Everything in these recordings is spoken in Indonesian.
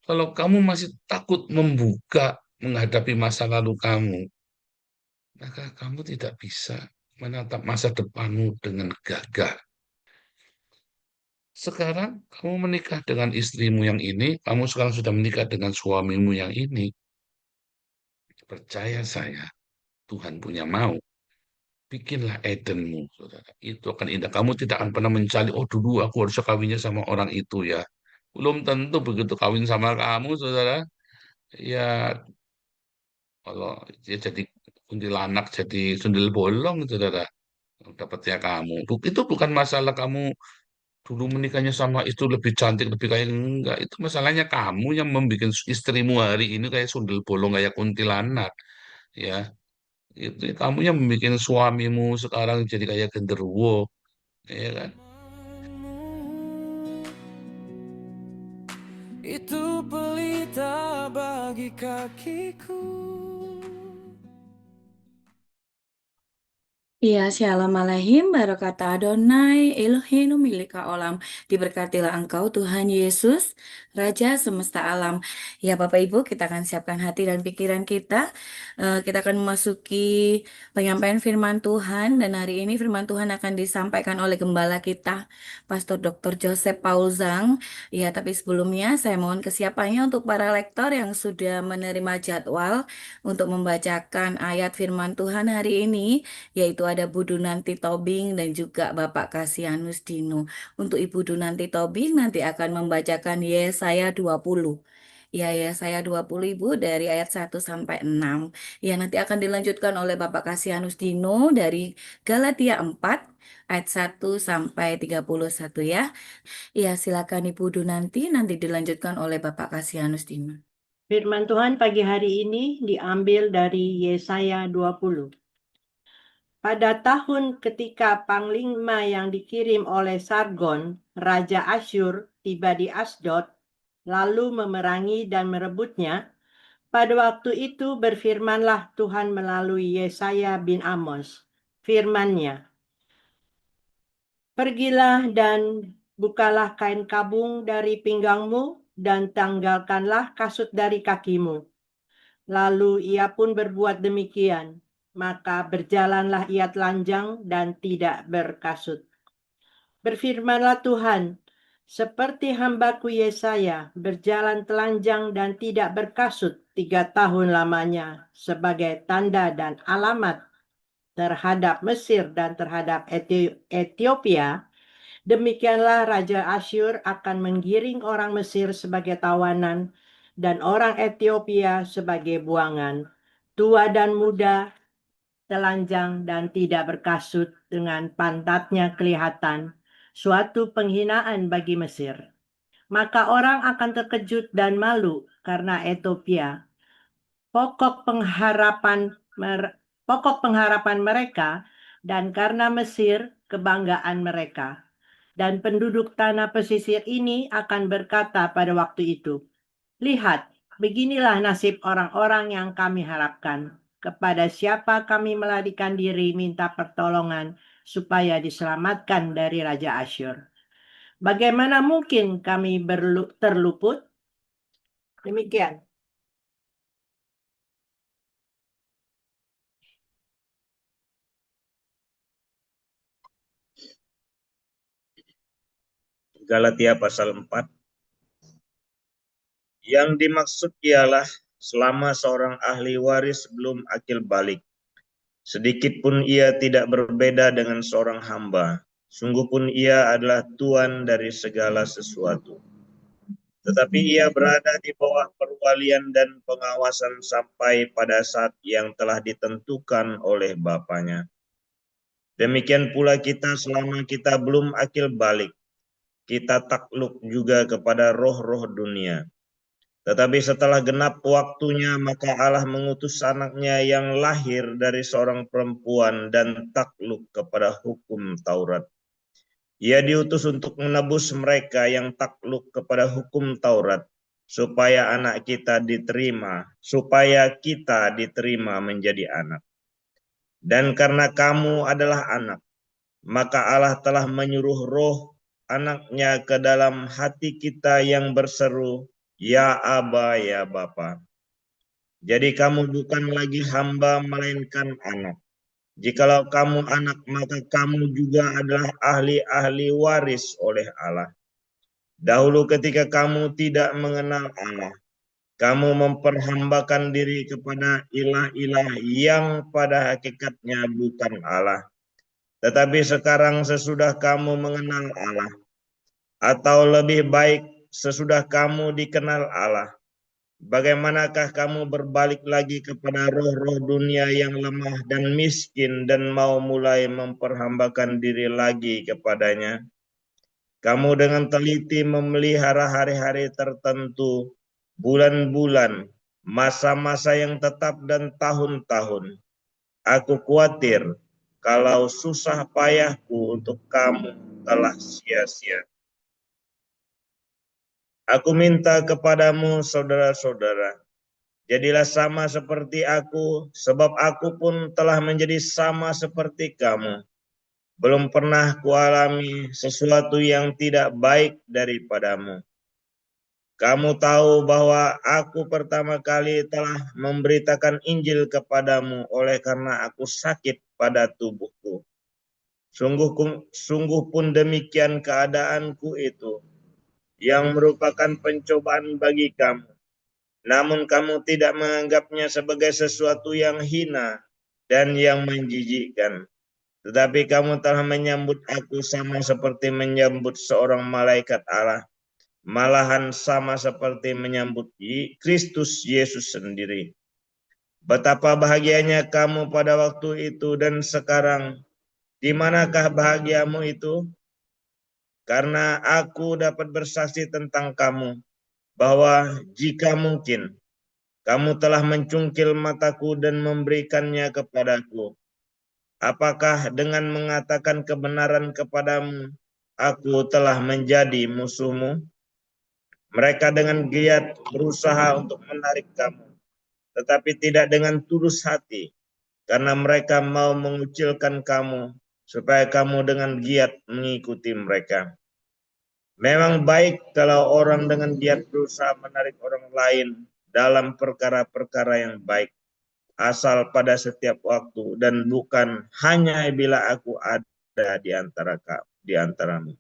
Kalau kamu masih takut membuka menghadapi masa lalu kamu, maka kamu tidak bisa menatap masa depanmu dengan gagah. Sekarang kamu menikah dengan istrimu yang ini, kamu sekarang sudah menikah dengan suamimu yang ini. Percaya saya, Tuhan punya mau. Bikinlah Edenmu, saudara. Itu akan indah. Kamu tidak akan pernah mencari, oh dulu aku harus kawinnya sama orang itu ya. Belum tentu begitu kawin sama kamu, saudara. Ya, kalau dia jadi kuntilanak, jadi sundel bolong, saudara. Dapatnya kamu. Itu bukan masalah kamu dulu menikahnya sama itu lebih cantik, lebih kayak enggak. Itu masalahnya kamu yang membuat istrimu hari ini kayak sundel bolong, kayak kuntilanak. Ya, itu kamu yang membuat suamimu sekarang jadi kayak genderuwo. Ya kan? Itu pelita bagi kakiku. Iya, Shalom Aleichem, Barokata Adonai, Eloheinu milik olam. Diberkatilah Engkau Tuhan Yesus, Raja semesta alam. Ya Bapak Ibu, kita akan siapkan hati dan pikiran kita. Kita akan memasuki penyampaian firman Tuhan. Dan hari ini firman Tuhan akan disampaikan oleh Gembala kita, Pastor Dr. Joseph Paul Zhang. Ya, tapi sebelumnya saya mohon kesiapannya untuk para lektor yang sudah menerima jadwal untuk membacakan ayat firman Tuhan hari ini, yaitu ada Bu Dunanti Tobing dan juga Bapak Kasianus Dino. Untuk Ibu Dunanti Tobing nanti akan membacakan Yesaya 20. Ya, Yesaya 20 Ibu dari ayat 1 sampai 6. Ya, nanti akan dilanjutkan oleh Bapak Kasianus Dino dari Galatia 4 ayat 1 sampai 31 ya. Ya, silakan Ibu Dunanti nanti dilanjutkan oleh Bapak Kasianus Dino. Firman Tuhan pagi hari ini diambil dari Yesaya 20. Pada tahun ketika panglima yang dikirim oleh Sargon, Raja Asyur, tiba di Asdod, lalu memerangi dan merebutnya, pada waktu itu berfirmanlah Tuhan melalui Yesaya bin Amos. Firman-Nya, pergilah dan bukalah kain kabung dari pinggangmu dan tanggalkanlah kasut dari kakimu. Lalu ia pun berbuat demikian. Maka berjalanlah ia telanjang dan tidak berkasut. Berfirmanlah Tuhan, seperti hambaku Yesaya berjalan telanjang dan tidak berkasut 3 tahun lamanya sebagai tanda dan alamat terhadap Mesir dan terhadap Ethiopia, demikianlah Raja Asyur akan menggiring orang Mesir sebagai tawanan dan orang Ethiopia sebagai buangan, tua dan muda, telanjang dan tidak berkasut dengan pantatnya kelihatan, suatu penghinaan bagi Mesir. Maka orang akan terkejut dan malu karena Ethiopia, pokok pengharapan mereka, dan karena Mesir, kebanggaan mereka. Dan penduduk tanah pesisir ini akan berkata pada waktu itu, lihat, beginilah nasib orang-orang yang kami harapkan. Kepada siapa kami melarikan diri minta pertolongan supaya diselamatkan dari Raja Asyur. Bagaimana mungkin kami terluput? Demikian. Galatia pasal 4. Yang dimaksud ialah selama seorang ahli waris belum akil balik, sedikit pun ia tidak berbeda dengan seorang hamba. Sungguh pun ia adalah tuan dari segala sesuatu. Tetapi ia berada di bawah perwalian dan pengawasan sampai pada saat yang telah ditentukan oleh Bapaknya. Demikian pula kita selama kita belum akil balik, kita takluk juga kepada roh-roh dunia. Tetapi setelah genap waktunya, maka Allah mengutus anaknya yang lahir dari seorang perempuan dan takluk kepada hukum Taurat. Ia diutus untuk menebus mereka yang takluk kepada hukum Taurat, supaya kita diterima menjadi anak. Dan karena kamu adalah anak, maka Allah telah menyuruh roh anaknya ke dalam hati kita yang berseru, ya Aba, ya Bapa. Jadi kamu bukan lagi hamba melainkan anak. Jikalau kamu anak, maka kamu juga adalah ahli-ahli waris oleh Allah. Dahulu ketika kamu tidak mengenal Allah, kamu memperhambakan diri kepada ilah-ilah yang pada hakikatnya bukan Allah. Tetapi sekarang sesudah kamu mengenal Allah, atau lebih baik sesudah kamu dikenal Allah, bagaimanakah kamu berbalik lagi kepada roh-roh dunia yang lemah dan miskin dan mau mulai memperhambakan diri lagi kepadanya? Kamu dengan teliti memelihara hari-hari tertentu, bulan-bulan, masa-masa yang tetap dan tahun-tahun. Aku khawatir kalau susah payahku untuk kamu telah sia-sia. Aku minta kepadamu, saudara-saudara, jadilah sama seperti aku, sebab aku pun telah menjadi sama seperti kamu. Belum pernah kualami sesuatu yang tidak baik daripadamu. Kamu tahu bahwa aku pertama kali telah memberitakan Injil kepadamu oleh karena aku sakit pada tubuhku. Sungguh pun demikian keadaanku itu, yang merupakan pencobaan bagi kamu. Namun kamu tidak menganggapnya sebagai sesuatu yang hina dan yang menjijikkan. Tetapi kamu telah menyambut aku sama seperti menyambut seorang malaikat Allah. Malahan sama seperti menyambut Kristus Yesus sendiri. Betapa bahagianya kamu pada waktu itu dan sekarang. Di manakah bahagiamu itu? Karena aku dapat bersaksi tentang kamu, bahwa jika mungkin, kamu telah mencungkil mataku dan memberikannya kepadaku. Apakah dengan mengatakan kebenaran kepadamu, aku telah menjadi musuhmu? Mereka dengan giat berusaha untuk menarik kamu, tetapi tidak dengan tulus hati, karena mereka mau mengucilkan kamu, supaya kamu dengan giat mengikuti mereka. Memang baik kalau orang dengan giat berusaha menarik orang lain dalam perkara-perkara yang baik, asal pada setiap waktu dan bukan hanya bila aku ada di antaramu.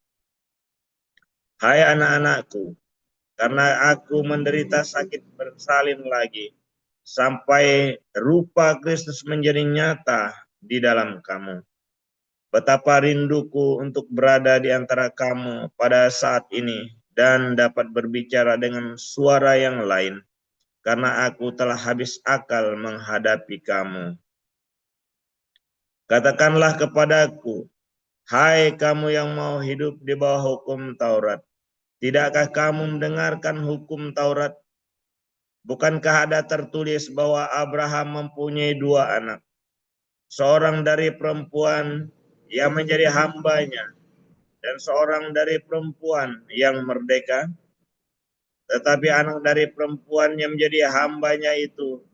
Hai anak-anakku, karena aku menderita sakit bersalin lagi, sampai rupa Kristus menjadi nyata di dalam kamu. Betapa rinduku untuk berada di antara kamu pada saat ini dan dapat berbicara dengan suara yang lain, karena aku telah habis akal menghadapi kamu. Katakanlah kepadaku, hai kamu yang mau hidup di bawah hukum Taurat, tidakkah kamu mendengarkan hukum Taurat? Bukankah ada tertulis bahwa Abraham mempunyai 2 anak, seorang dari perempuan yang menjadi hambanya, dan seorang dari perempuan yang merdeka? Tetapi anak dari perempuan yang menjadi hambanya itu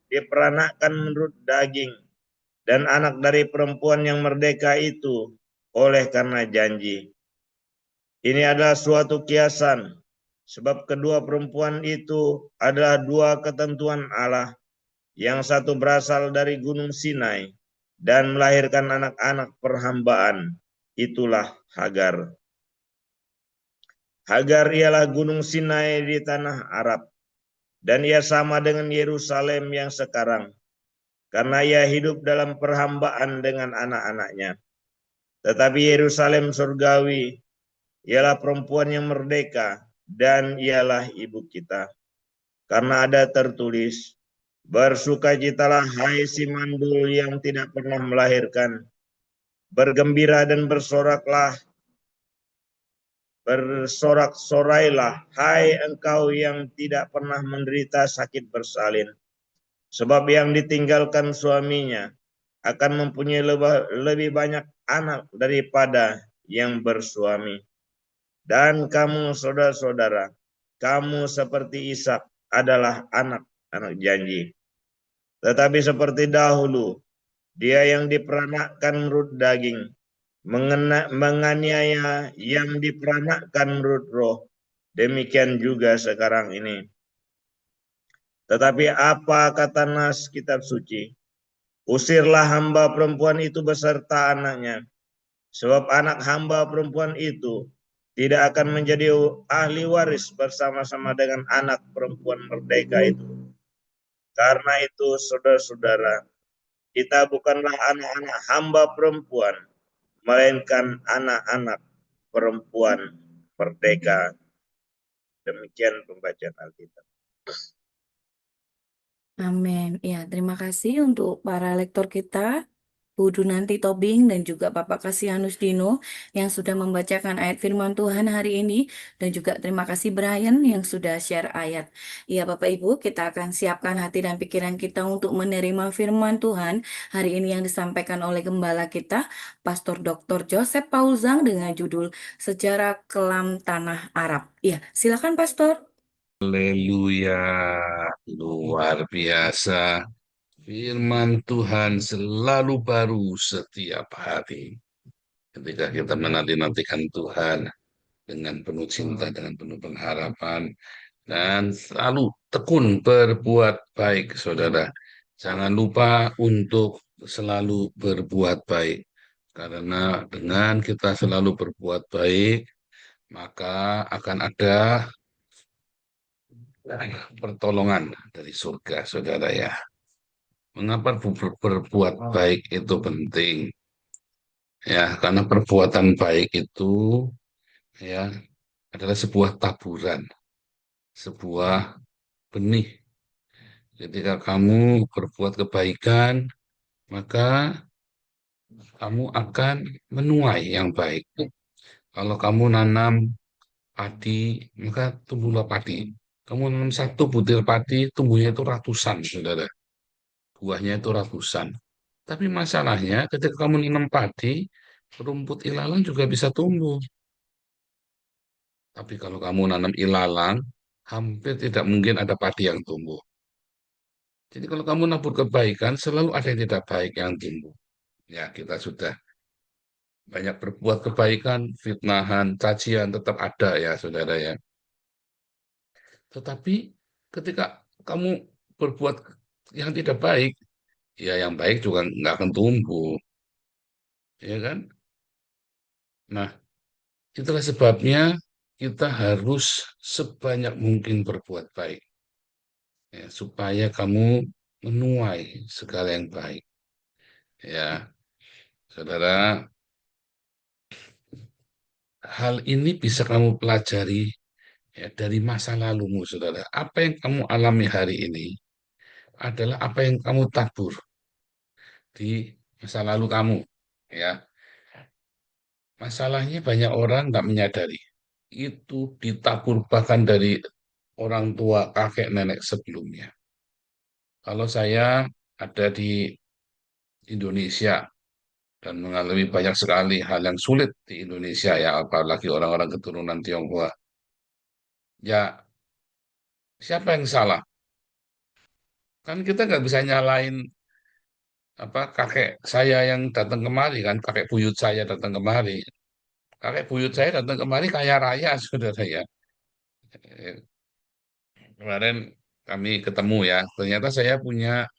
diperanakkan menurut daging, dan anak dari perempuan yang merdeka itu oleh karena janji. Ini adalah suatu kiasan, sebab kedua perempuan itu adalah 2 ketentuan Allah. Yang satu berasal dari Gunung Sinai dan melahirkan anak-anak perhambaan. Itulah Hagar. Hagar ialah Gunung Sinai di tanah Arab, dan ia sama dengan Yerusalem yang sekarang, karena ia hidup dalam perhambaan dengan anak-anaknya. Tetapi Yerusalem surgawi ialah perempuan yang merdeka, dan ialah ibu kita. Karena ada tertulis, bersukacitalah hai si mandul yang tidak pernah melahirkan, bergembira dan bersorak-sorailah hai engkau yang tidak pernah menderita sakit bersalin, sebab yang ditinggalkan suaminya akan mempunyai lebih banyak anak daripada yang bersuami. Dan kamu saudara-saudara, kamu seperti Ishak adalah anak-anak janji. Tetapi seperti dahulu, dia yang diperanakkan menurut daging, menganiaya yang diperanakkan menurut roh, demikian juga sekarang ini. Tetapi apa kata nas kitab suci? Usirlah hamba perempuan itu beserta anaknya, sebab anak hamba perempuan itu tidak akan menjadi ahli waris bersama-sama dengan anak perempuan merdeka itu. Karena itu, saudara-saudara, kita bukanlah anak-anak hamba perempuan, melainkan anak-anak perempuan merdeka. Demikian pembacaan Alkitab. Amin. Ya, terima kasih untuk para lektor kita, Bu Dunanti Tobing dan juga Bapak Kasianus Dino yang sudah membacakan ayat firman Tuhan hari ini, dan juga terima kasih Brian yang sudah share ayat. Ya, Bapak Ibu, kita akan siapkan hati dan pikiran kita untuk menerima firman Tuhan hari ini yang disampaikan oleh gembala kita, Pastor Dr. Joseph Paulzang, dengan judul Sejarah Kelam Tanah Arab. Ya, silakan Pastor. Haleluya, luar biasa. Firman Tuhan selalu baru setiap hari. Ketika kita menanti-nantikan Tuhan dengan penuh cinta, dengan penuh pengharapan, dan selalu tekun berbuat baik, saudara. Jangan lupa untuk selalu berbuat baik. Karena dengan kita selalu berbuat baik, maka akan ada pertolongan dari surga, saudara ya. Mengapa berbuat baik itu penting? Ya, karena perbuatan baik itu ya adalah sebuah taburan, sebuah benih. Ketika kamu berbuat kebaikan, maka kamu akan menuai yang baik. Kalau kamu nanam padi, maka tumbuhlah padi. Kamu nanam satu butir padi, tumbuhnya itu ratusan, saudara. Buahnya itu ratusan. Tapi masalahnya ketika kamu nanam padi, rumput ilalang juga bisa tumbuh. Tapi kalau kamu nanam ilalang, hampir tidak mungkin ada padi yang tumbuh. Jadi kalau kamu nabur kebaikan, selalu ada yang tidak baik yang tumbuh. Ya, kita sudah banyak berbuat kebaikan, fitnahan, cacian tetap ada ya, saudara ya. Tetapi ketika kamu berbuat yang tidak baik, ya yang baik juga nggak akan tumbuh, ya kan? Nah, itulah sebabnya kita harus sebanyak mungkin berbuat baik, ya, supaya kamu menuai segala yang baik. Ya, saudara, hal ini bisa kamu pelajari ya, dari masa lalumu, saudara. Apa yang kamu alami hari ini adalah apa yang kamu tabur di masa lalu kamu. Ya, masalahnya banyak orang nggak menyadari. Itu ditabur bahkan dari orang tua kakek nenek sebelumnya. Kalau saya ada di Indonesia dan mengalami banyak sekali hal yang sulit di Indonesia ya, apalagi orang-orang keturunan Tionghoa. Ya, siapa yang salah? Kan kita nggak bisa nyalain apa kakek saya yang datang kemari kan, kakek buyut saya datang kemari. Kakek buyut saya datang kemari kaya raya, saudara ya. Kemarin kami ketemu ya, ternyata saya punya,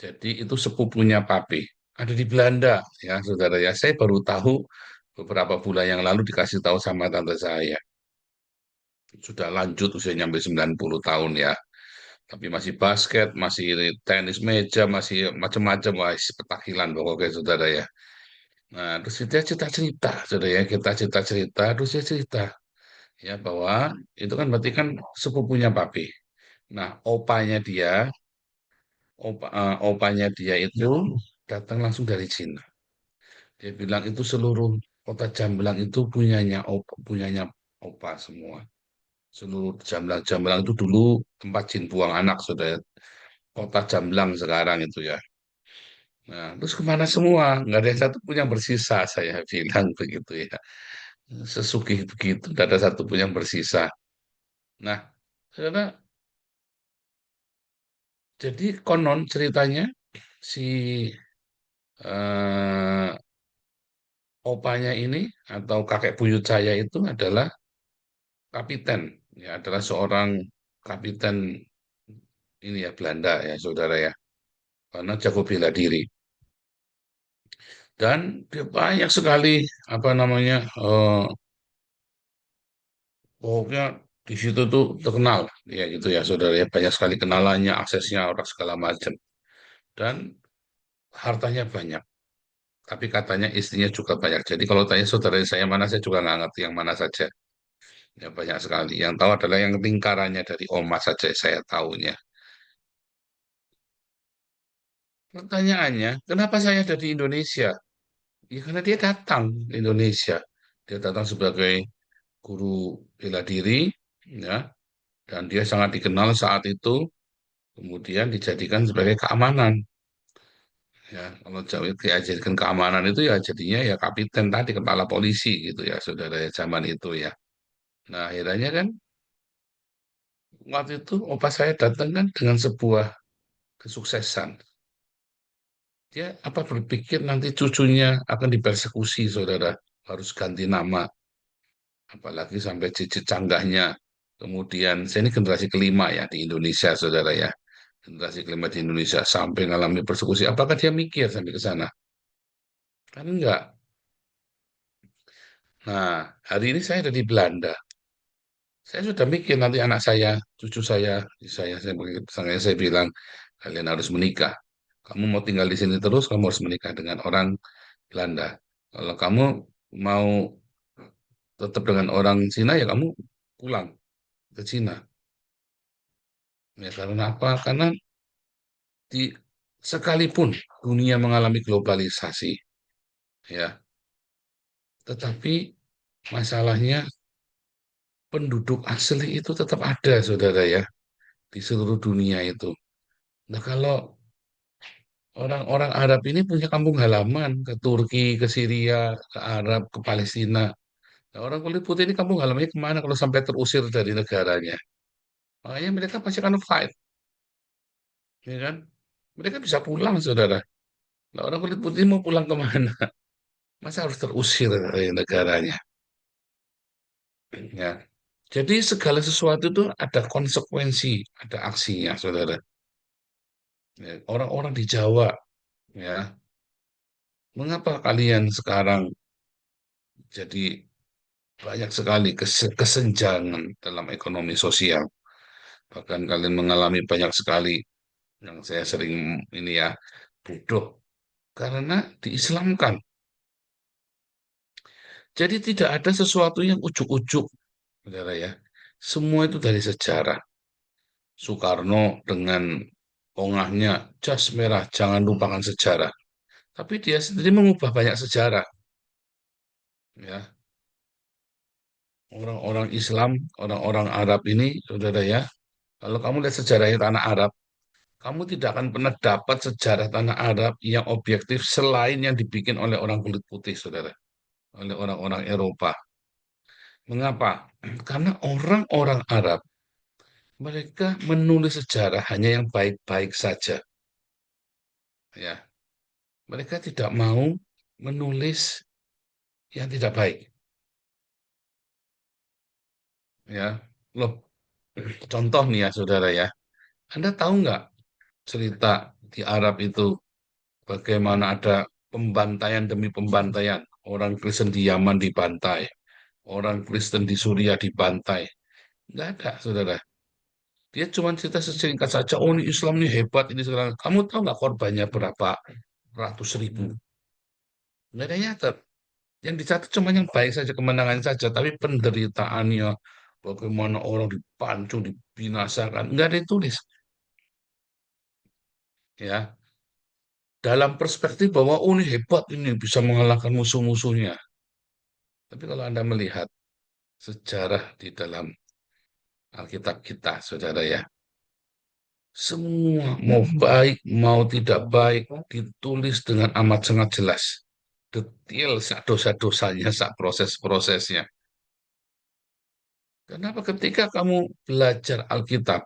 jadi itu sepupunya papi. Ada di Belanda ya, saudara ya. Saya baru tahu beberapa bulan yang lalu dikasih tahu sama tante saya. Sudah lanjut usianya sampai 90 tahun ya. Tapi masih basket, masih tenis meja, masih macam-macam. Wah, petakilan pokoknya saudara ya. Nah, terus dia cerita-cerita, saudara ya. Kita cerita-cerita, terus dia cerita. Ya, bahwa itu kan berarti kan sepupunya papi. Nah, opanya dia itu datang langsung dari Cina. Dia bilang itu seluruh kota Jamblang itu punyanya opa semua. Seluruh Jamblang itu dulu tempat jin buang anak, saudara. Kota Jamblang sekarang itu ya. Nah, terus kemana semua? Nggak ada yang satu pun yang bersisa, saya bilang begitu ya. Sesugih begitu, tidak ada satu pun yang bersisa. Nah, saudara, jadi konon ceritanya si eh, opanya ini atau kakek buyut saya itu adalah kapiten, ya adalah seorang kapiten ini ya Belanda ya saudara ya, karena jago bela diri dan dia banyak sekali apa namanya pokoknya di situ tuh terkenal ya gitu ya saudara ya, banyak sekali kenalannya, aksesnya orang segala macam dan hartanya banyak. Tapi katanya istrinya juga banyak. Jadi kalau tanya saudara saya mana, saya juga nggak ngerti yang mana saja. Ya banyak sekali. Yang tahu adalah yang lingkarannya dari Oma saja saya tahunya. Pertanyaannya, kenapa saya ada di Indonesia? Ya karena dia datang ke Indonesia. Dia datang sebagai guru bela diri, ya, dan dia sangat dikenal saat itu. Kemudian dijadikan sebagai keamanan. Ya, kalau Jawa diajarkan keamanan itu ya jadinya ya kapiten tadi, kepala polisi gitu ya, saudara ya, zaman itu ya. Nah, akhirnya kan waktu itu opa saya datang kan dengan sebuah kesuksesan. Dia apa berpikir nanti cucunya akan dipersekusi, saudara, harus ganti nama, apalagi sampai cicit canggahnya. Kemudian saya ini generasi kelima ya di Indonesia, saudara ya, generasi kelima di Indonesia sampai mengalami persekusi. Apakah dia mikir sampai ke sana? Kan enggak. Nah, hari ini saya ada di Belanda. Saya sudah mikir nanti anak saya, cucu saya bilang, kalian harus menikah. Kamu mau tinggal di sini terus, kamu harus menikah dengan orang Belanda. Kalau kamu mau tetap dengan orang Cina, ya kamu pulang ke Cina. Ya, karena apa? Karena di sekalipun dunia mengalami globalisasi, ya, tetapi masalahnya penduduk asli itu tetap ada, saudara ya, di seluruh dunia itu. Nah, kalau orang-orang Arab ini punya kampung halaman ke Turki, ke Syria, ke Arab, ke Palestina. Nah, orang kulit putih ini kampung halamannya kemana kalau sampai terusir dari negaranya? Makanya mereka pasti akan fight, ya kan? Mereka bisa pulang, saudara. Nah, orang kulit putih mau pulang kemana? Masa harus terusir dari negaranya? Ya. Jadi segala sesuatu itu ada konsekuensi, ada aksinya, saudara. Ya, orang-orang di Jawa, ya, mengapa kalian sekarang jadi banyak sekali kesenjangan dalam ekonomi sosial? Bahkan kalian mengalami banyak sekali yang saya sering ini ya, bodoh karena diislamkan. Jadi tidak ada sesuatu yang ujuk-ujuk, saudara ya. Semua itu dari sejarah. Soekarno dengan pongahnya jas merah, jangan lupakan sejarah. Tapi dia sendiri mengubah banyak sejarah, ya. Orang-orang Islam, orang-orang Arab ini, saudara ya, kalau kamu lihat sejarahnya tanah Arab, kamu tidak akan pernah dapat sejarah tanah Arab yang objektif selain yang dibikin oleh orang kulit putih, saudara, oleh orang-orang Eropa. Mengapa? Karena orang-orang Arab, mereka menulis sejarah hanya yang baik-baik saja. Ya, mereka tidak mau menulis yang tidak baik. Ya, loh, contoh nih ya, saudara ya. Anda tahu nggak cerita di Arab itu bagaimana ada pembantaian demi pembantaian? Orang Kristen di Yaman dibantai, orang Kristen di Suriah dibantai. Nggak ada, saudara. Dia cuma cerita sesingkat saja, oh ini Islam ini hebat, ini sekarang. Kamu tahu nggak korbannya berapa ratus ribu? Nggak ada nyata. Yang dicatat cuma yang baik saja, kemenangan saja, tapi penderitaannya, bagaimana orang dipancung, dibinasakan, nggak ada ditulis. Ya, dalam perspektif bahwa oh ini hebat, ini bisa mengalahkan musuh-musuhnya. Tapi kalau Anda melihat sejarah di dalam Alkitab kita, saudara ya, semua mau baik, mau tidak baik, ditulis dengan amat sangat jelas. Detail sak dosa-dosanya, sak proses-prosesnya. Kenapa ketika kamu belajar Alkitab,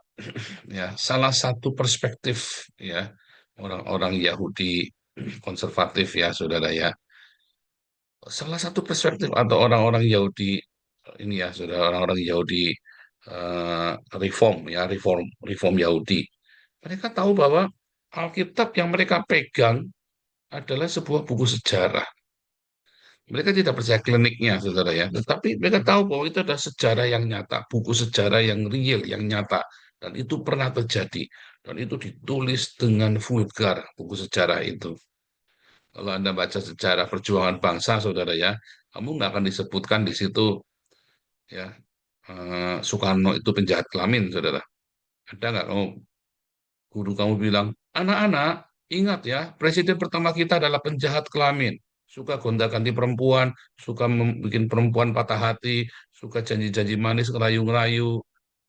ya, salah satu perspektif ya orang-orang Yahudi konservatif ya, saudara ya, salah satu perspektif atau orang-orang Yahudi ini ya, saudara, orang-orang Yahudi eh, reform ya, reform reform Yahudi. Mereka tahu bahwa Alkitab yang mereka pegang adalah sebuah buku sejarah. Mereka tidak percaya kliniknya, saudara ya, tetapi mereka tahu bahwa itu adalah sejarah yang nyata, buku sejarah yang real, yang nyata, dan itu pernah terjadi, dan itu ditulis dengan vulgar, buku sejarah itu. Kalau Anda baca sejarah perjuangan bangsa, saudara ya, kamu nggak akan disebutkan di situ ya, Soekarno itu penjahat kelamin, saudara. Ada nggak kamu guru kamu bilang, anak-anak, ingat ya, presiden pertama kita adalah penjahat kelamin. Suka gonta-ganti perempuan, suka bikin perempuan patah hati, suka janji-janji manis, ngerayu-ngerayu.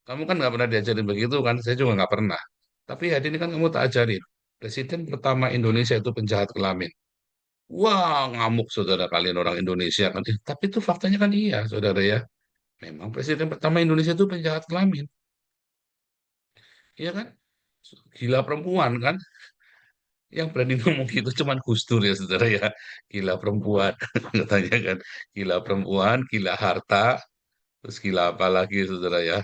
Kamu kan nggak pernah diajarin begitu kan? Saya juga nggak pernah. Tapi hari ini kan kamu tak ajarin. Presiden pertama Indonesia itu penjahat kelamin. Wah, ngamuk saudara kalian orang Indonesia kan. Tapi itu faktanya kan iya, saudara ya. Memang presiden pertama Indonesia itu penjahat kelamin. Iya kan? Gila perempuan kan? Yang berani ngomong gitu cuman Gus Dur ya saudara ya. Gila perempuan katanya kan. Gila perempuan, gila harta, terus gila apa lagi saudara ya.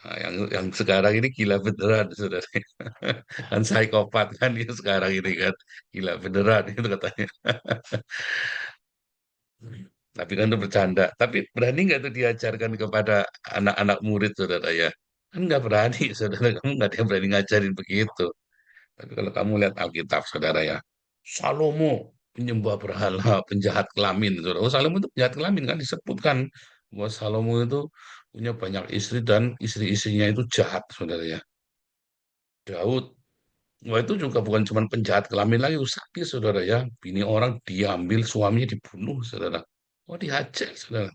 Nah, yang sekarang ini gila beneran saudara. Kan psikopat kan dia sekarang ini kan. Gila beneran itu katanya. Tapi kan itu bercanda. Tapi berani nggak tuh diajarkan kepada anak-anak murid saudara ya? Kan nggak berani saudara. Kamu nggak ada yang berani ngajarin begitu. Tapi kalau kamu lihat Alkitab, saudara ya, Salomo penyembah berhala, penjahat kelamin, saudara. Oh, Salomo itu penjahat kelamin kan disebutkan bahwa Salomo itu punya banyak istri dan istri-istrinya itu jahat, saudara ya. Daud, wah itu juga bukan cuma penjahat kelamin lagi, itu sadis, saudara ya. Bini orang diambil, suaminya dibunuh, saudara. Oh, dihajar, saudara.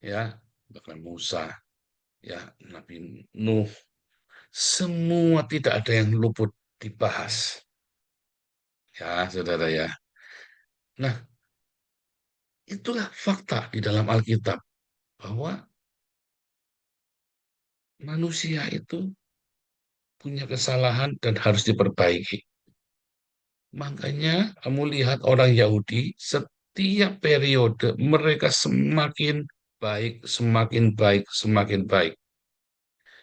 Ya, bahkan Musa, ya, Nabi Nuh, semua tidak ada yang luput dibahas. Ya, saudara ya. Nah, itulah fakta di dalam Alkitab bahwa manusia itu punya kesalahan dan harus diperbaiki. Makanya kamu lihat orang Yahudi setiap periode mereka semakin baik, semakin baik, semakin baik.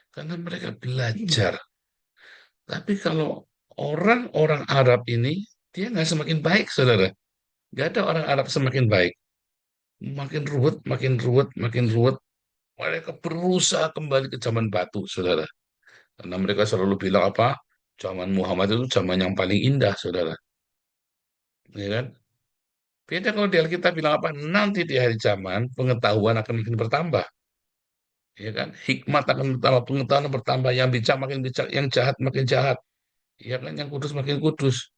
Karena mereka belajar. Tapi kalau orang-orang Arab ini, dia nggak semakin baik, saudara. Nggak ada orang Arab semakin baik. Makin ruwet, makin ruwet, makin ruwet. Mereka berusaha kembali ke zaman batu, saudara. Karena mereka selalu bilang apa? Zaman Muhammad itu zaman yang paling indah, saudara. Ya kan? Beda kalau di Alkitab bilang apa? Nanti di hari zaman pengetahuan akan makin bertambah. Ya kan? Hikmat akan bertambah, pengetahuan bertambah. Yang bijak makin bijak, yang jahat makin jahat. Ya kan? Yang kudus makin kudus.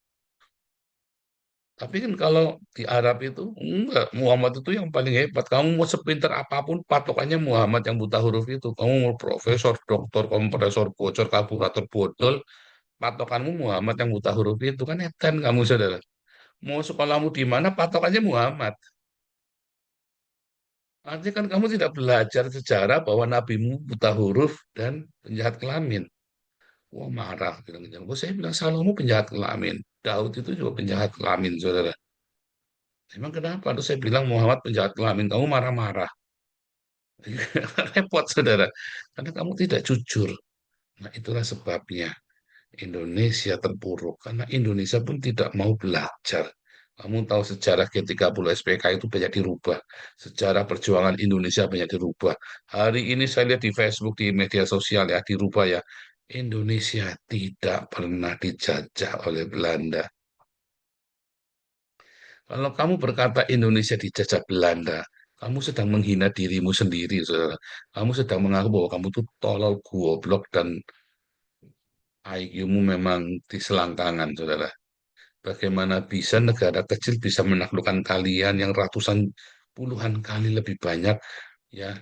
Tapi kan kalau di Arab itu, enggak. Muhammad itu yang paling hebat. Kamu mau sepinter apapun, patokannya Muhammad yang buta huruf itu. Kamu mau profesor, doktor, kompresor, bocor, karburator, bodol, patokanmu Muhammad yang buta huruf itu kan edan kamu saudara. Mau sekolahmu di mana patokannya Muhammad. Artinya kan kamu tidak belajar sejarah bahwa nabimu buta huruf dan penjahat kelamin. Wah marah bilang gitu. Oh, saya bilang Salomo penjahat kelamin. Daud itu juga penjahat kelamin saudara. Emang kenapa? Terus saya bilang Muhammad penjahat kelamin. Kamu marah-marah. Repot saudara. Karena kamu tidak jujur. Nah itulah sebabnya. Indonesia terpuruk karena Indonesia pun tidak mau belajar. Kamu tahu sejarah G30 SPK itu banyak dirubah. Sejarah perjuangan Indonesia banyak dirubah. Hari ini saya lihat di Facebook, di media sosial ya, dirubah ya. Indonesia tidak pernah dijajah oleh Belanda. Kalau kamu berkata Indonesia dijajah Belanda, kamu sedang menghina dirimu sendiri, saudara. Kamu sedang mengaku bahwa kamu itu tolol, goblok, dan IQ-mu memang di selangkangan, saudara. Bagaimana bisa negara kecil bisa menaklukkan kalian yang ratusan puluhan kali lebih banyak, ya,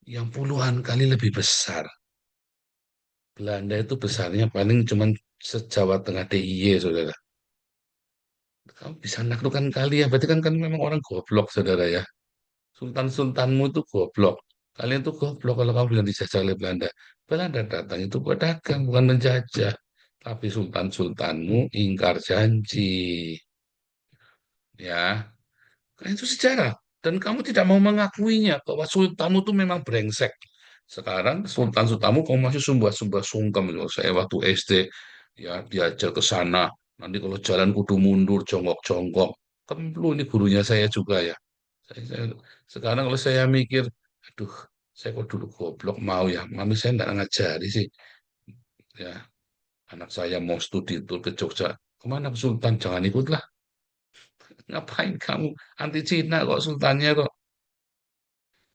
yang puluhan kali lebih besar. Belanda itu besarnya paling cuma se-Jawa Tengah DIY, saudara. Kamu bisa menaklukkan kalian, berarti kan memang orang goblok, saudara ya. Sultan-sultanmu itu goblok. Kalian itu goblok kalau kamu bilang dijajah oleh Belanda. Belanda datang itu buat dagang, bukan menjajah. Tapi sultan-sultanmu ingkar janji. Ya, kan itu sejarah. Dan kamu tidak mau mengakuinya bahwa sultanmu itu memang brengsek. Sekarang sultan-sultanmu kamu masih sumbah-sumbah sungkem. Loh. Saya waktu SD ya diajar ke sana. Nanti kalau jalan kudu mundur, jongkok-jongkok. Kemlu ini gurunya saya juga ya. Sekarang kalau saya mikir, aduh, saya kok dulu goblok mau ya. Mami saya enggak ngajari sih. Ya, anak saya mau studi tour ke Jogja. Kemana ke Sultan? Jangan ikutlah. Ngapain kamu? Anti Cina kok sultannya kok.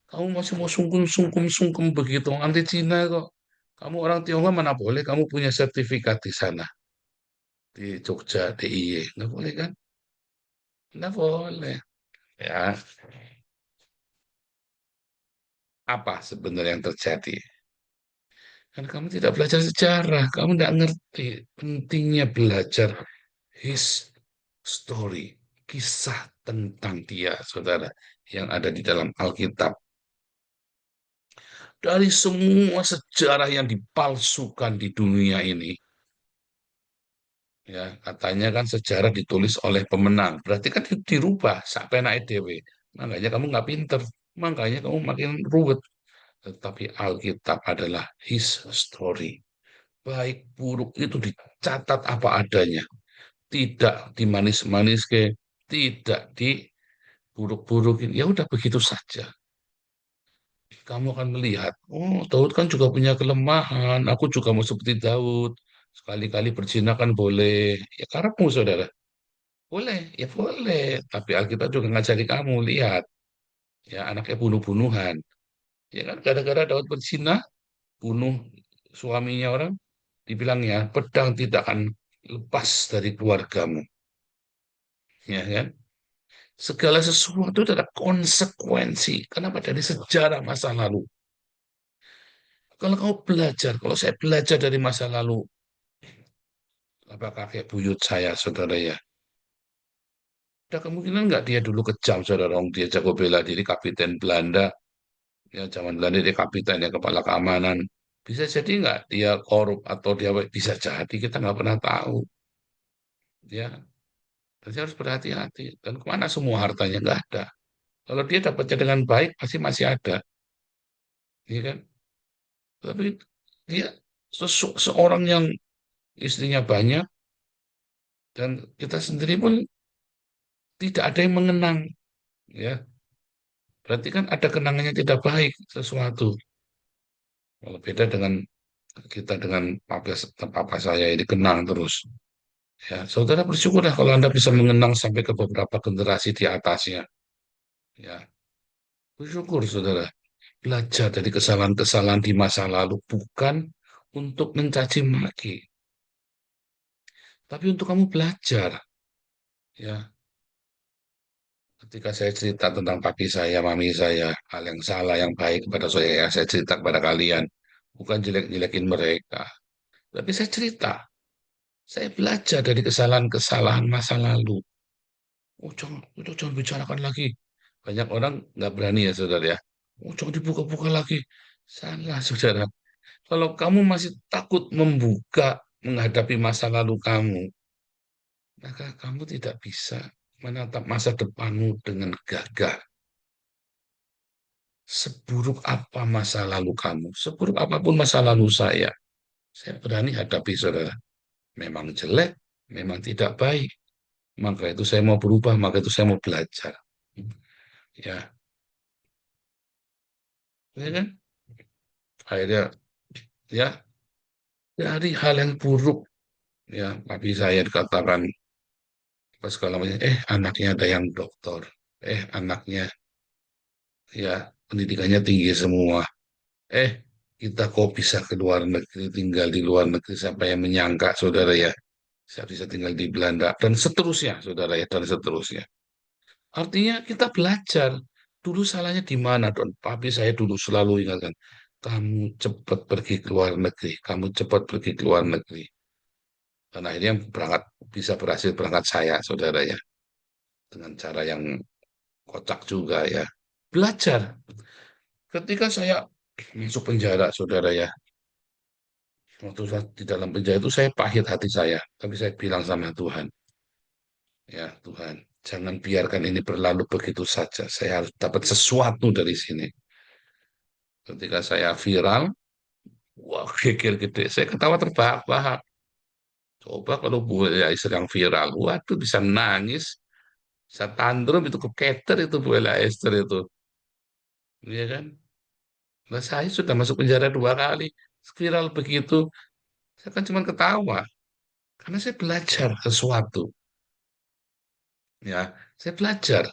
Kamu masih mau sungkem-sungkem begitu, anti Cina kok. Kamu orang Tionghoa mana boleh, kamu punya sertifikat di sana, di Jogja, DIY. Nggak boleh kan? Nggak boleh. Ya, apa sebenarnya yang terjadi? Kan kamu tidak belajar sejarah, kamu tidak ngerti pentingnya belajar his story, kisah tentang dia, saudara, yang ada di dalam Alkitab. Dari semua sejarah yang dipalsukan di dunia ini, ya katanya kan sejarah ditulis oleh pemenang, berarti kan dirubah sampai naik dewe. Makanya kamu nggak pinter, makanya kamu makin ruwet. Tetapi Alkitab adalah his story. Baik buruk itu dicatat apa adanya, tidak dimanis-manis ke, tidak diburuk-burukin. Ya udah begitu saja. Kamu akan melihat, oh Daud kan juga punya kelemahan, aku juga mau seperti Daud. Sekali-kali berzina kan boleh. Ya karepmu saudara. Boleh, ya boleh. Tapi Alkitab juga ngajari kamu, lihat. Ya anaknya bunuh-bunuhan. Ya kan, gara-gara Daud berzina, bunuh suaminya orang, dibilangnya, pedang tidak akan lepas dari keluargamu. Ya kan? Segala sesuatu ada konsekuensi. Kenapa? Dari sejarah masa lalu. Kalau kamu belajar, kalau saya belajar dari masa lalu, apa kakek buyut saya, saudara ya, ada kemungkinan nggak dia dulu kejam, saudara? Dia jago bela diri, kapiten Belanda. Ya, zaman Belanda dia kapiten ya, kepala keamanan. Bisa jadi nggak dia korup atau dia bisa jadi kita nggak pernah tahu. Ya, jadi harus berhati-hati. Dan kemana semua hartanya nggak ada. Kalau dia dapatnya dengan baik pasti masih ada, ya kan? Tapi dia seorang yang istrinya banyak dan kita sendiri pun tidak ada yang mengenang, ya. Berarti kan ada kenangannya tidak baik sesuatu. Kalau beda dengan kita dengan papa saya ini kenang terus. Ya, saudara bersyukurlah kalau Anda bisa mengenang sampai ke beberapa generasi di atasnya. Ya, bersyukur saudara. Belajar dari kesalahan-kesalahan di masa lalu bukan untuk mencaci maki, tapi untuk kamu belajar. Ya, ketika saya cerita tentang papi saya, mami saya, hal yang salah, yang baik kepada saya cerita kepada kalian. Bukan jelek-jelekin mereka, tapi saya cerita. Saya belajar dari kesalahan-kesalahan masa lalu. Oh, jangan bicarakan lagi. Banyak orang nggak berani ya, saudara ya. Oh, jangan dibuka-buka lagi. Salah, saudara. Kalau kamu masih takut membuka, menghadapi masa lalu kamu, maka kamu tidak bisa menatap masa depanmu dengan gagah. Seburuk apa masa lalu kamu, seburuk apapun masa lalu saya berani hadapi, saudara. Memang jelek, memang tidak baik. Maka itu saya mau berubah, maka itu saya mau belajar. Ya, ya kan? Akhirnya, ya, dari hal yang buruk, ya, tapi saya dikatakan, pas segala macam, anaknya ada yang doktor, anaknya, ya, pendidikannya tinggi semua, eh, kita kok bisa ke luar negeri, tinggal di luar negeri, siapa yang menyangka, saudara ya, saya bisa tinggal di Belanda, dan seterusnya, saudara ya, dan seterusnya. Artinya kita belajar. Dulu salahnya di mana, Don? Papi saya dulu selalu ingatkan, kamu cepat pergi ke luar negeri, kamu cepat pergi ke luar negeri. Dan akhirnya bisa berhasil berangkat saya, saudara ya. Dengan cara yang kocak juga ya. Belajar. Ketika saya masuk penjara, saudara ya. Waktu saya di dalam penjara itu saya pahit hati saya. Tapi saya bilang sama Tuhan, ya Tuhan, Jangan biarkan ini berlalu begitu saja. Saya harus dapat sesuatu dari sini. Ketika saya viral, wah geger gede. Saya ketawa terbahak-bahak. Coba kalau Bu Ella sedang viral, waduh bisa nangis, bisa tantrum itu keketer itu Bu Ella Esther itu, iya kan? Nah, saya sudah masuk penjara 2 kali, viral begitu, saya kan cuma ketawa karena saya belajar sesuatu, ya, saya belajar.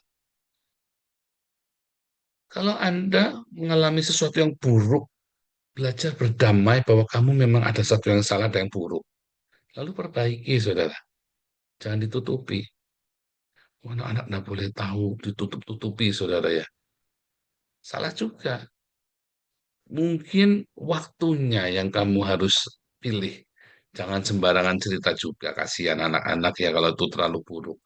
Kalau Anda mengalami sesuatu yang buruk, belajar berdamai bahwa kamu memang ada sesuatu yang salah dan yang buruk, lalu perbaiki, saudara. Jangan ditutupi. Anak-anak tidak boleh tahu, ditutup-tutupi, saudara ya. Salah juga. Mungkin waktunya yang kamu harus pilih. Jangan sembarangan cerita juga, kasihan anak-anak ya kalau itu terlalu buruk.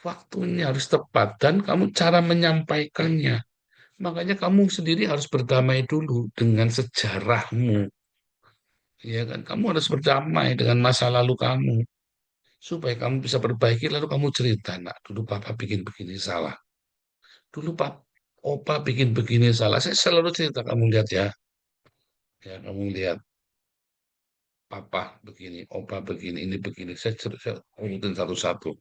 Waktunya harus tepat dan kamu cara menyampaikannya. Makanya kamu sendiri harus berdamai dulu dengan sejarahmu. Ya kan, kamu harus berdamai dengan masa lalu kamu supaya kamu bisa perbaiki lalu kamu cerita, nak, dulu papa bikin begini salah. Dulu opa bikin begini salah. Saya selalu cerita, kamu lihat ya. Ya, kamu lihat papa begini, opa begini, ini begini. Saya urutin satu-satu.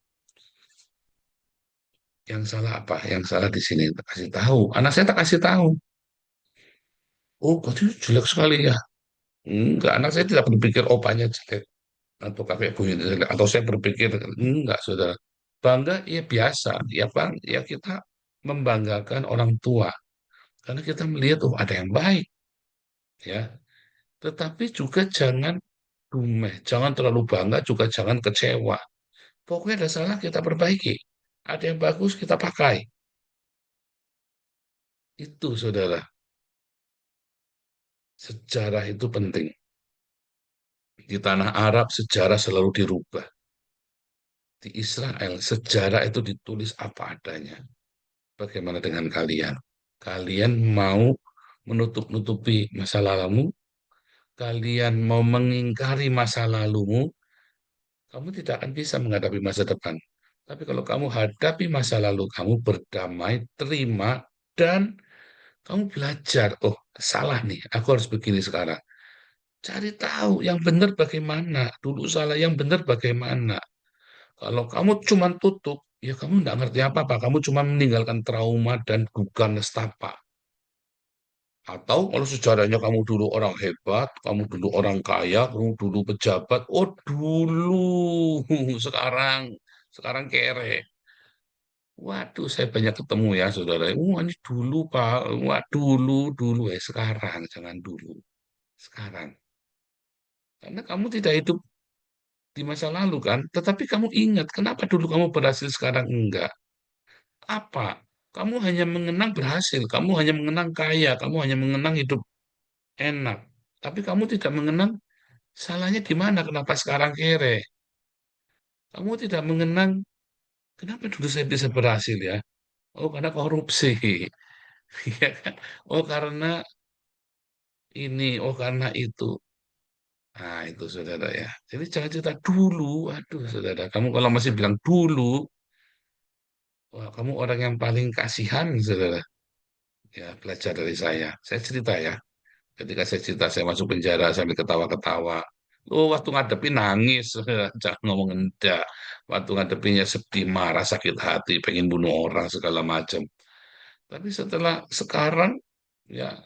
Yang salah apa? Yang salah di sini. Tak kasih tahu. Anak saya tak kasih tahu. Oh, kok itu jelek sekali ya? Enggak, anak saya tidak berpikir opanya jelek atau kakek ibunya jelek. Atau saya berpikir enggak, saudara. Bangga ya biasa. Ya bang, ya kita membanggakan orang tua karena kita melihat oh ada yang baik, ya. Tetapi juga jangan dumeh, jangan terlalu bangga, juga jangan kecewa. Pokoknya ada salah kita perbaiki. Ada yang bagus kita pakai. Itu saudara, sejarah itu penting. Di tanah Arab sejarah selalu dirubah. Di Israel sejarah itu ditulis apa adanya. Bagaimana dengan kalian? Kalian mau menutup-nutupi masa lalumu? Kalian mau mengingkari masa lalumu? Kamu tidak akan bisa menghadapi masa depan. Tapi kalau kamu hadapi masa lalu, kamu berdamai, terima, dan kamu belajar, oh salah nih, aku harus begini sekarang. Cari tahu yang benar bagaimana, dulu salah yang benar bagaimana. Kalau kamu cuma tutup, ya kamu nggak ngerti apa-apa, kamu cuma meninggalkan trauma dan duka nestapa. Atau kalau sejarahnya kamu dulu orang hebat, kamu dulu orang kaya, kamu dulu pejabat, oh dulu, sekarang, sekarang kere. Waduh, saya banyak ketemu ya, saudara. Wah, ini dulu, Pak. Wah, dulu. Sekarang, jangan dulu. Sekarang. Karena kamu tidak hidup di masa lalu, kan? Tetapi kamu ingat, kenapa dulu kamu berhasil, sekarang enggak? Apa? Kamu hanya mengenang berhasil, kamu hanya mengenang kaya, kamu hanya mengenang hidup enak. Tapi kamu tidak mengenang salahnya di mana, kenapa sekarang kere. Kamu tidak mengenang, kenapa dulu saya bisa berhasil ya? Oh, karena korupsi. Iya kan? Oh, karena ini, oh karena itu. Nah, itu saudara ya. Jadi jangan cerita dulu. Aduh, saudara. Kamu kalau masih bilang dulu, wah, kamu orang yang paling kasihan, saudara. Ya, belajar dari saya. Saya cerita ya. Ketika saya cerita, saya masuk penjara sambil ketawa-ketawa. Oh, waktu ngadepin nangis. Jangan ngomong enggak. Waktu ngadepinya sedih, marah, sakit hati, pengen bunuh orang, segala macam. Tapi setelah sekarang, ya,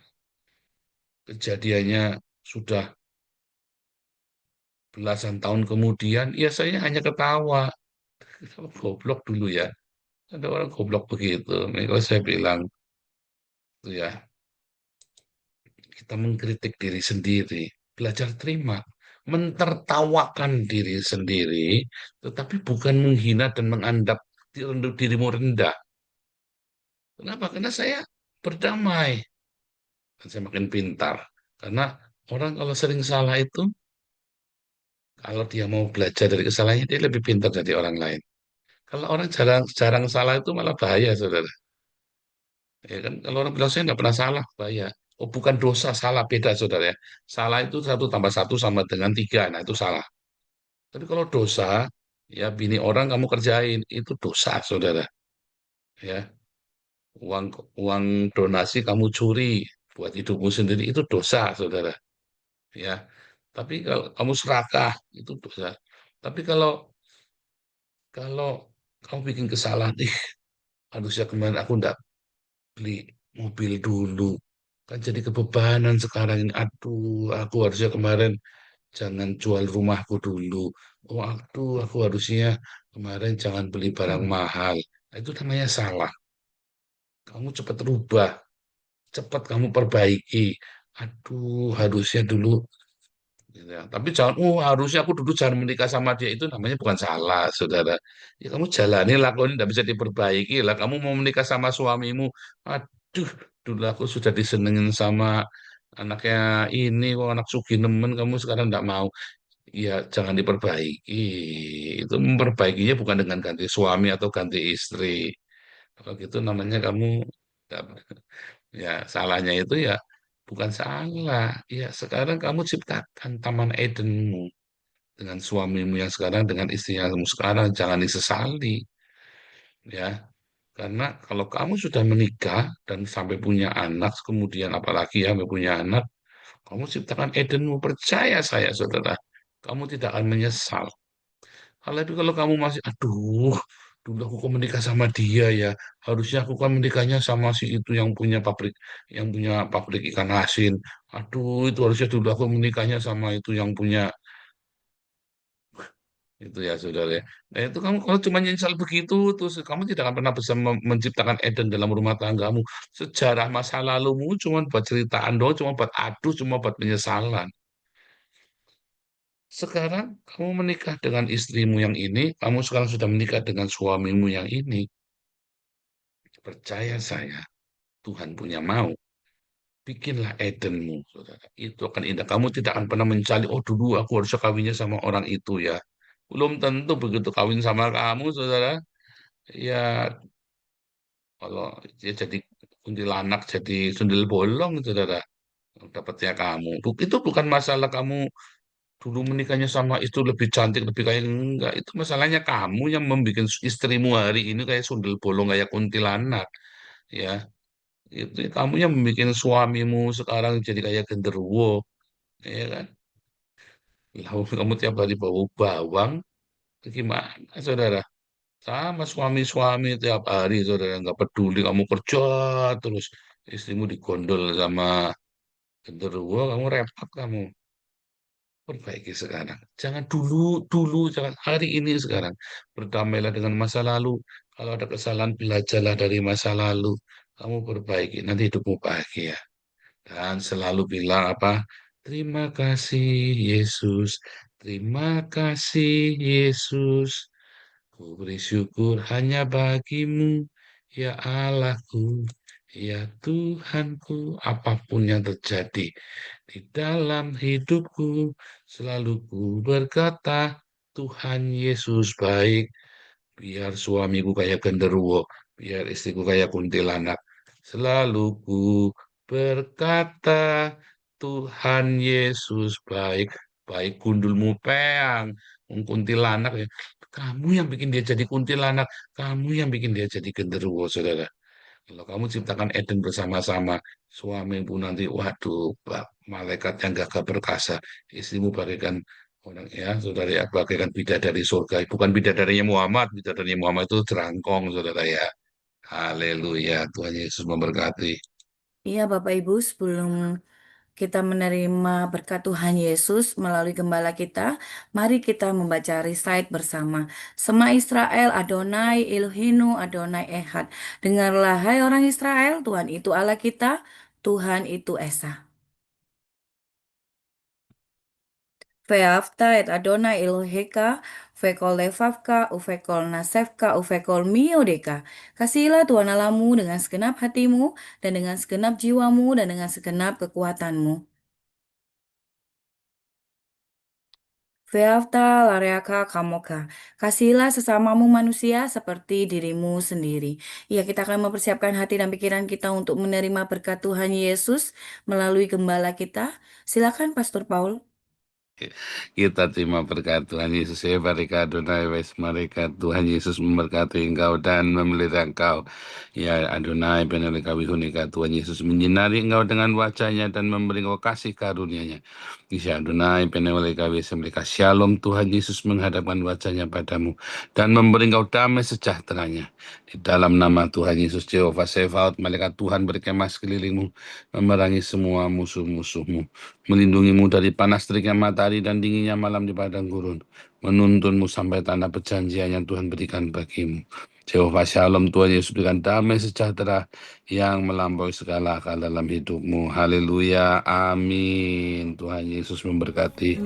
kejadiannya sudah belasan tahun kemudian, ya saya hanya ketawa. Goblok dulu ya. Ada orang goblok begitu. Nah, kalau saya bilang, tuh ya, kita mengkritik diri sendiri, belajar terima, mentertawakan diri sendiri, tetapi bukan menghina dan menganggap dirimu rendah. Kenapa? Karena saya berdamai, dan saya makin pintar. Karena orang kalau sering salah itu, kalau dia mau belajar dari kesalahannya, dia lebih pintar dari orang lain. Kalau orang jarang jarang salah itu malah bahaya, saudara. Ya kan, kalau orang bilang saya nggak pernah salah, bahaya. Oh, bukan dosa, salah beda, saudara ya. Salah itu 1 tambah 1 sama dengan 3, nah itu salah. Tapi kalau dosa, Ya, bini orang kamu kerjain, itu dosa, saudara. Ya, uang uang donasi kamu curi buat hidupmu sendiri, itu dosa, saudara. Ya, tapi kalau kamu serakah, itu dosa. Tapi kalau kalau kamu bikin kesalahan, harusnya kemarin aku enggak beli mobil dulu. Kan jadi kebebanan sekarang ini. Aduh, aku harusnya kemarin jangan jual rumahku dulu. Oh, aku harusnya kemarin jangan beli barang mahal. Nah, itu namanya salah. Kamu cepat rubah, cepat kamu perbaiki. Aduh, harusnya dulu. Gitu ya. Tapi jangan, harusnya aku dulu jangan menikah sama dia. Itu namanya bukan salah, saudara. Ya kamu jalani lah, kalau ini tidak bisa diperbaiki lah. Kamu mau menikah sama suamimu. Aduh, dulu aku sudah disenengin sama anaknya ini, kok anak sugi nemen, kamu sekarang tidak mau. Ya, jangan diperbaiki. Itu memperbaikinya bukan dengan ganti suami atau ganti istri. Kalau gitu namanya kamu nggak- ya salahnya itu ya bukan salah. Ya sekarang kamu ciptakan Taman Edenmu dengan suamimu yang sekarang dengan istrimu sekarang jangan disesali ya. Karena kalau kamu sudah menikah dan sampai punya anak, kemudian apalagi ya sampai punya anak, kamu ciptakan Edenmu, percaya saya saudara, kamu tidak akan menyesal. Tapi kalau kamu masih, aduh, dulu aku kok menikah sama dia ya. Harusnya aku kan menikahnya sama si itu yang punya pabrik ikan asin. Aduh, itu harusnya dulu aku menikahnya sama itu yang punya itu ya, saudara ya. Nah, itu kamu kalau cuma nyesal begitu, terus kamu tidak akan pernah bisa menciptakan Eden dalam rumah tanggamu. Sejarah masa lalumu cuma buat ceritaan doang, cuma buat aduh, cuma buat penyesalan. Sekarang kamu menikah dengan istrimu yang ini, kamu sekarang sudah menikah dengan suamimu yang ini. Percaya saya, Tuhan punya mau. Bikinlah Edenmu, saudara. Itu akan indah. Kamu tidak akan pernah mencari, oh dulu aku harusnya kawinnya sama orang itu ya. Belum tentu begitu kawin sama kamu, saudara. Ya, kalau dia jadi kuntilanak, jadi sundel bolong, saudara. Dapatnya kamu. Itu bukan masalah kamu dulu menikahnya sama itu lebih cantik, lebih kayak enggak. Itu masalahnya kamu yang membuat istrimu hari ini kayak sundel bolong, kayak kuntilanak. Ya, itu kamu yang membuat suamimu sekarang jadi kayak genderuwo, ya kan? Lalu kamu tiap hari bau bawang, gimana, saudara? Sama suami-suami tiap hari, saudara nggak peduli kamu kerja terus istrimu digondol sama genderuwo, kamu repot kamu. Perbaiki sekarang. Jangan dulu, dulu, jangan hari ini sekarang. Berdamailah dengan masa lalu. Kalau ada kesalahan, belajarlah dari masa lalu. Kamu perbaiki, nanti hidupmu bahagia. Dan selalu bilang apa? Terima kasih Yesus, terima kasih Yesus. Ku beri syukur hanya bagimu, ya Allahku, ya Tuhanku. Apapun yang terjadi di dalam hidupku, selalu ku berkata, Tuhan Yesus baik. Biar suamiku kayak genderuwo, biar istriku kayak kuntilanak. Selalu ku berkata, Tuhan Yesus baik. Baik gundulmu peang, kuntilanak ya. Kamu yang bikin dia jadi kuntilanak, kamu yang bikin dia jadi genderuwo, saudara. Kalau kamu ciptakan Eden bersama-sama, suamimu nanti, waduh, malaikat yang gagah perkasa, istrimu bagaikan orang ya, saudara ya, bagaikan bidadari surga. Bukan bidadarinya Muhammad, bidadarinya Muhammad itu jerangkong, saudara ya. Haleluya, Tuhan Yesus memberkati. Iya, Bapak Ibu, sebelum kita menerima berkat Tuhan Yesus melalui gembala kita, mari kita membaca recite bersama. Sema Israel, Adonai Elohenu, Adonai Ehad. Dengarlah, hai orang Israel, Tuhan itu Allah kita, Tuhan itu Esa. Ve'afta et Adonai Eloheka, vekol levavka, uvekol nasefka, uvekol miodeka. Kasihilah Tuhan Allahmu dengan segenap hatimu, dan dengan segenap jiwamu, dan dengan segenap kekuatanmu. Ve'afta lareaka kamoka. Kasihilah sesamamu manusia seperti dirimu sendiri. Ya, kita akan mempersiapkan hati dan pikiran kita untuk menerima berkat Tuhan Yesus melalui gembala kita. Silakan Pastor Paul. Kita terima berkat Tuhan Yesus. Ya, barika Adonai, wes mereka Tuhan Yesus memberkati engkau dan memelihara engkau. Ya Adonai, penoleh kawihunika Tuhan Yesus menyinari engkau dengan wajahnya dan memberi engkau kasih karunia-Nya. Ya Adonai, penoleh kawis mereka shalom Tuhan Yesus menghadapkan wajahnya padamu dan memberi engkau damai sejahtera-Nya. Di dalam nama Tuhan Yesus, Jehovah Sebaot, malaikat Tuhan berkemah sekelilingmu, memerangi semua musuh-musuhmu, melindungimu dari panas teriknya matahari dan dinginnya malam di padang gurun, menuntunmu sampai tanah perjanjian yang Tuhan berikan bagimu. Jehovah Shalom, Tuhan Yesus berikan damai sejahtera yang melampaui segala akal dalam hidupmu. Haleluya, amin. Tuhan Yesus memberkati.